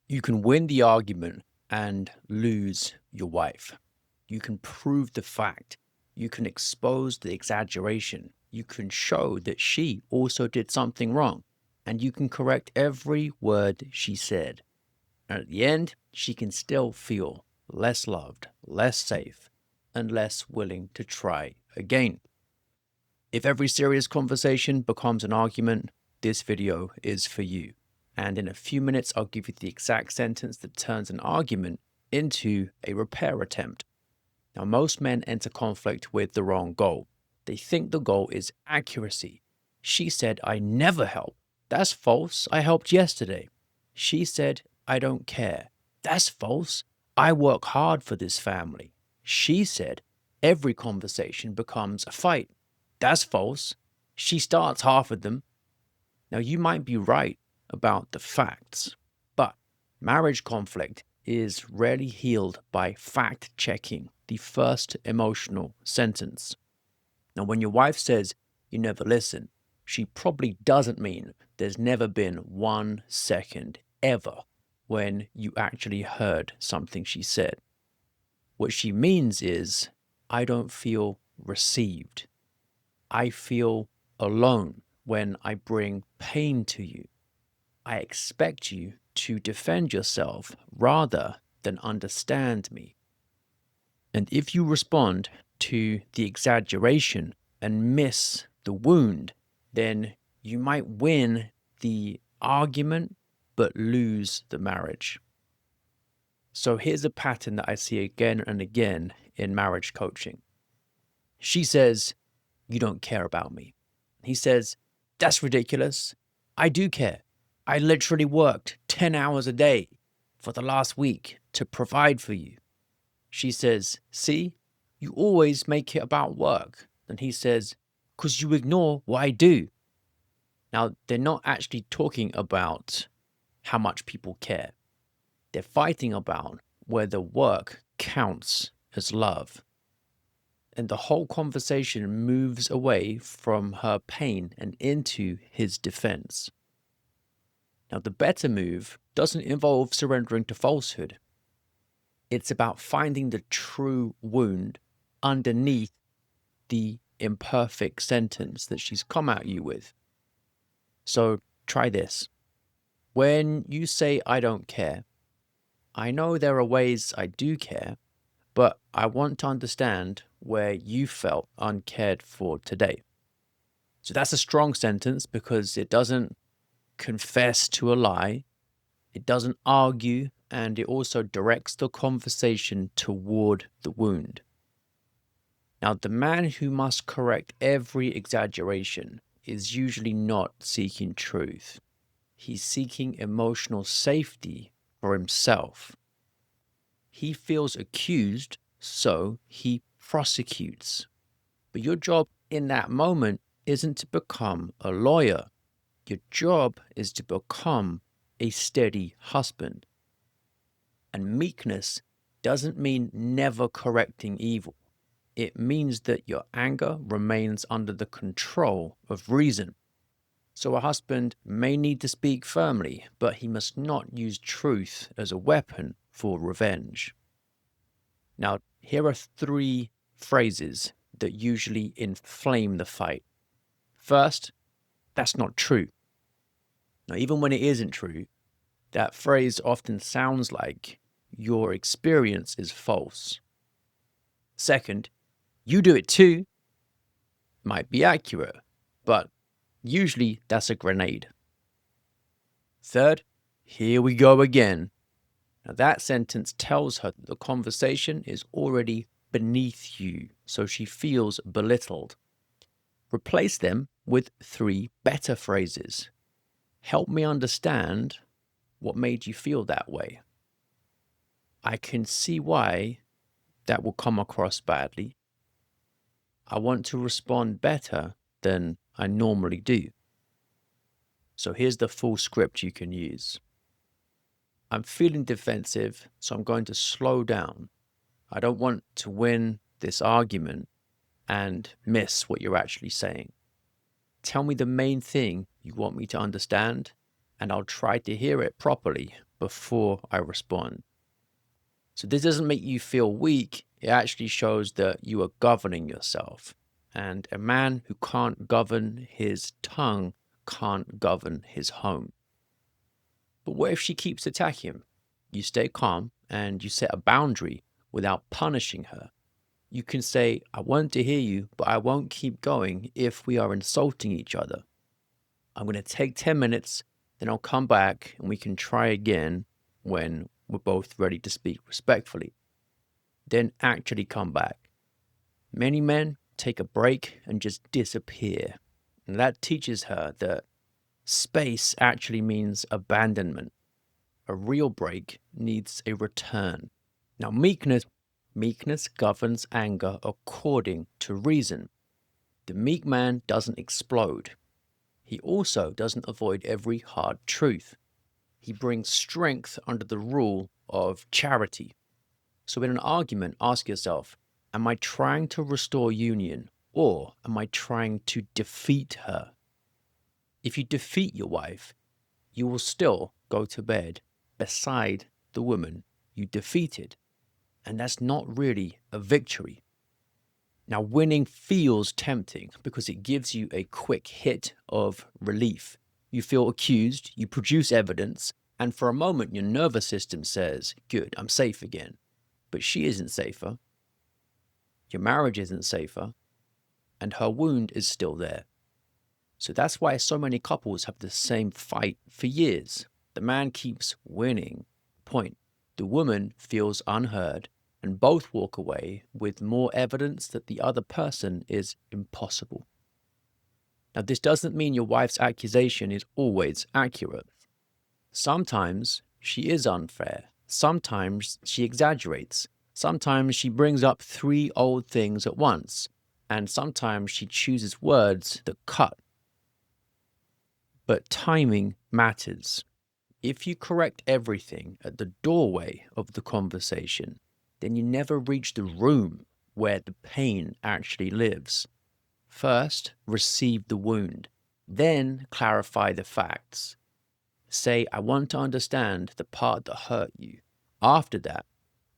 You can win the argument and lose your wife. You can prove the fact. You can expose the exaggeration. You can show that she also did something wrong. And you can correct every word she said. And at the end, she can still feel less loved, less safe, and less willing to try again. If every serious conversation becomes an argument, this video is for you. And in a few minutes, I'll give you the exact sentence that turns an argument into a repair attempt. Now, most men enter conflict with the wrong goal. They think the goal is accuracy. She said, I never help. That's false. I helped yesterday. She said, I don't care. That's false. I work hard for this family. She said, every conversation becomes a fight. That's false. She starts half of them. Now, you might be right about the facts, but marriage conflict is rarely healed by fact-checking the first emotional sentence. Now, when your wife says you never listen, she probably doesn't mean there's never been 1 second ever when you actually heard something she said. What she means is, I don't feel received. I feel alone when I bring pain to you. I expect you to defend yourself rather than understand me. And if you respond to the exaggeration and miss the wound, then you might win the argument but lose the marriage. So here's a pattern that I see again and again in marriage coaching. She says, you don't care about me. He says, that's ridiculous. I do care. I literally worked 10 hours a day for the last week to provide for you. She says, see, you always make it about work. And he says, because you ignore what I do. Now, they're not actually talking about how much people care. They're fighting about whether work counts as love. And the whole conversation moves away from her pain and into his defense. Now, the better move doesn't involve surrendering to falsehood. It's about finding the true wound underneath the imperfect sentence that she's come at you with. So try this. When you say, I don't care, I know there are ways I do care, but I want to understand where you felt uncared for today. So that's a strong sentence because it doesn't confess to a lie, it doesn't argue, and it also directs the conversation toward the wound. Now, the man who must correct every exaggeration is usually not seeking truth. He's seeking emotional safety for himself. He feels accused, so he prosecutes. But your job in that moment isn't to become a lawyer. Your job is to become a steady husband. And meekness doesn't mean never correcting evil. It means that your anger remains under the control of reason. So a husband may need to speak firmly, but he must not use truth as a weapon for revenge. Now, here are 3 phrases that usually inflame the fight. First, that's not true. Now, even when it isn't true, that phrase often sounds like your experience is false. Second, you do it too. Might be accurate, but usually that's a grenade. Third, here we go again. Now that sentence tells her that the conversation is already beneath you, so she feels belittled. Replace them with 3 better phrases. Help me understand what made you feel that way. I can see why that will come across badly. I want to respond better than I normally do. So here's the full script you can use. I'm feeling defensive, so I'm going to slow down. I don't want to win this argument and miss what you're actually saying. Tell me the main thing you want me to understand, and I'll try to hear it properly before I respond. So this doesn't make you feel weak. It actually shows that you are governing yourself. And a man who can't govern his tongue can't govern his home. But what if she keeps attacking him? You stay calm and you set a boundary without punishing her. You can say, I want to hear you, but I won't keep going if we are insulting each other. I'm going to take 10 minutes, then I'll come back and we can try again when we're both ready to speak respectfully. Then actually come back. Many men take a break and just disappear. And that teaches her that space actually means abandonment. A real break needs a return. Now, meekness governs anger according to reason. The meek man doesn't explode. He also doesn't avoid every hard truth. He brings strength under the rule of charity. So in an argument, ask yourself, am I trying to restore union or am I trying to defeat her? If you defeat your wife, you will still go to bed beside the woman you defeated. And that's not really a victory. Now, winning feels tempting because it gives you a quick hit of relief. You feel accused, you produce evidence, and for a moment your nervous system says, good, I'm safe again. But she isn't safer. Your marriage isn't safer. And her wound is still there. So that's why so many couples have the same fight for years. The man keeps winning. Point. The woman feels unheard, and both walk away with more evidence that the other person is impossible. Now, this doesn't mean your wife's accusation is always accurate. Sometimes she is unfair. Sometimes she exaggerates. Sometimes she brings up 3 old things at once. And sometimes she chooses words that cut. But timing matters. If you correct everything at the doorway of the conversation, then you never reach the room where the pain actually lives. First, receive the wound. Then clarify the facts. Say, I want to understand the part that hurt you. After that,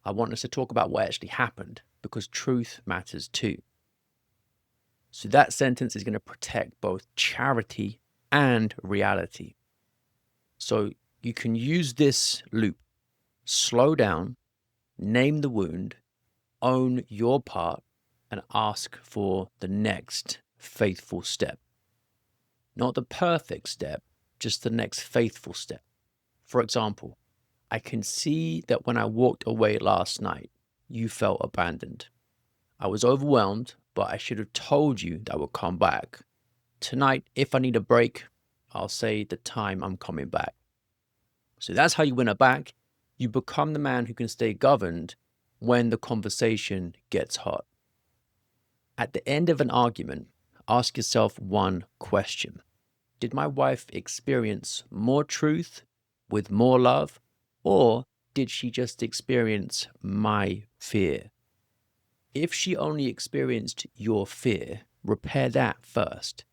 I want us to talk about what actually happened, because truth matters too. So that sentence is going to protect both charity and reality. So you can use this loop. Slow down, name the wound, own your part, and ask for the next faithful step. Not the perfect step, just the next faithful step. For example, I can see that when I walked away last night, you felt abandoned. I was overwhelmed, but I should have told you that I would come back. Tonight, if I need a break, I'll say the time I'm coming back. So that's how you win her back. You become the man who can stay governed when the conversation gets hot. At the end of an argument, ask yourself one question. Did my wife experience more truth with more love, or did she just experience my fear? If she only experienced your fear, repair that first.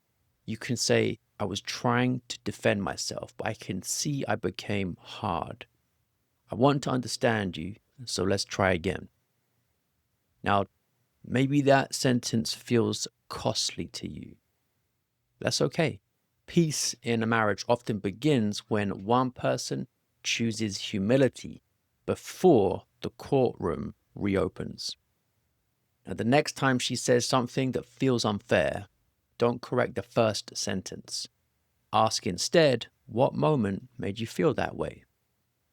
You can say, I was trying to defend myself, but I can see I became hard. I want to understand you, so let's try again. Now, maybe that sentence feels costly to you. That's okay. Peace in a marriage often begins when one person chooses humility before the courtroom reopens. Now, the next time she says something that feels unfair, don't correct the first sentence. Ask instead, what moment made you feel that way?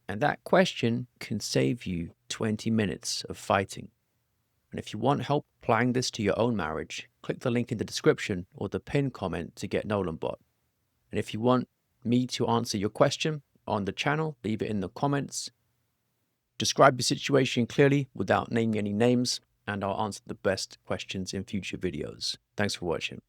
And that question can save you 20 minutes of fighting. And if you want help applying this to your own marriage, click the link in the description or the pinned comment to get KnowlandBot. And if you want me to answer your question on the channel, leave it in the comments. Describe your situation clearly without naming any names, and I'll answer the best questions in future videos. Thanks for watching.